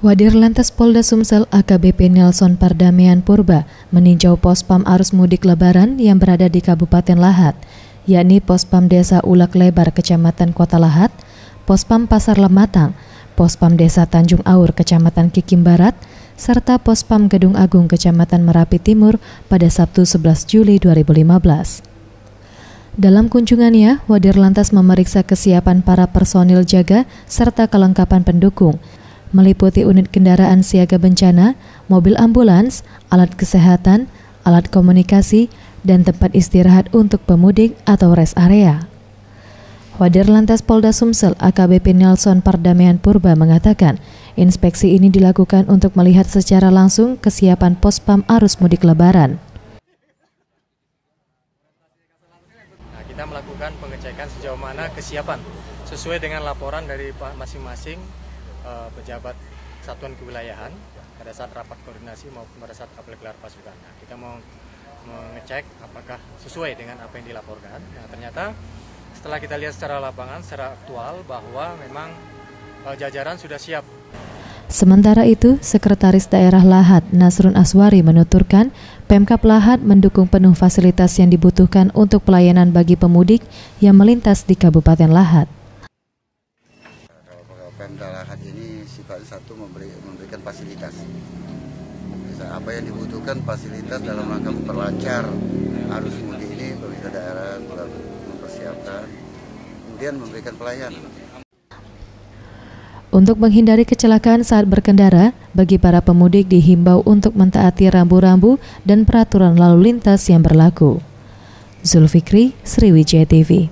Wadirlantas Polda Sumsel AKBP Nelson Pardamaian Purba meninjau pospam arus mudik Lebaran yang berada di Kabupaten Lahat, yakni Pospam Desa Ulak Lebar Kecamatan Kota Lahat, Pospam Pasar Lematang, Pospam Desa Tanjung Aur Kecamatan Kikim Barat, serta Pospam Gedung Agung Kecamatan Merapi Timur pada Sabtu 11 Juli 2015. Dalam kunjungannya, Wadirlantas memeriksa kesiapan para personil jaga serta kelengkapan pendukung, meliputi unit kendaraan siaga bencana, mobil ambulans, alat kesehatan, alat komunikasi, dan tempat istirahat untuk pemudik atau rest area. Wadirlantas Polda Sumsel AKBP Nelson Pardamaian Purba mengatakan, inspeksi ini dilakukan untuk melihat secara langsung kesiapan pospam arus mudik Lebaran. Kita melakukan pengecekan sejauh mana kesiapan sesuai dengan laporan dari masing-masing pejabat satuan kewilayahan pada saat rapat koordinasi maupun pada saat apel gelar pasukan. Nah, kita mau mengecek apakah sesuai dengan apa yang dilaporkan. Nah, ternyata setelah kita lihat secara lapangan, secara aktual bahwa memang jajaran sudah siap. Sementara itu, Sekretaris Daerah Lahat Nasrun Aswari menuturkan Pemkab Lahat mendukung penuh fasilitas yang dibutuhkan untuk pelayanan bagi pemudik yang melintas di Kabupaten Lahat. Pemda Lahat ini sifatnya satu memberikan fasilitas. Apa yang dibutuhkan fasilitas dalam rangka memperlancar arus mudik ini, pemerintah daerah mempersiapkan, kemudian memberikan pelayanan. Untuk menghindari kecelakaan saat berkendara, bagi para pemudik dihimbau untuk mentaati rambu-rambu dan peraturan lalu lintas yang berlaku. Zulfikri, Sriwijaya TV.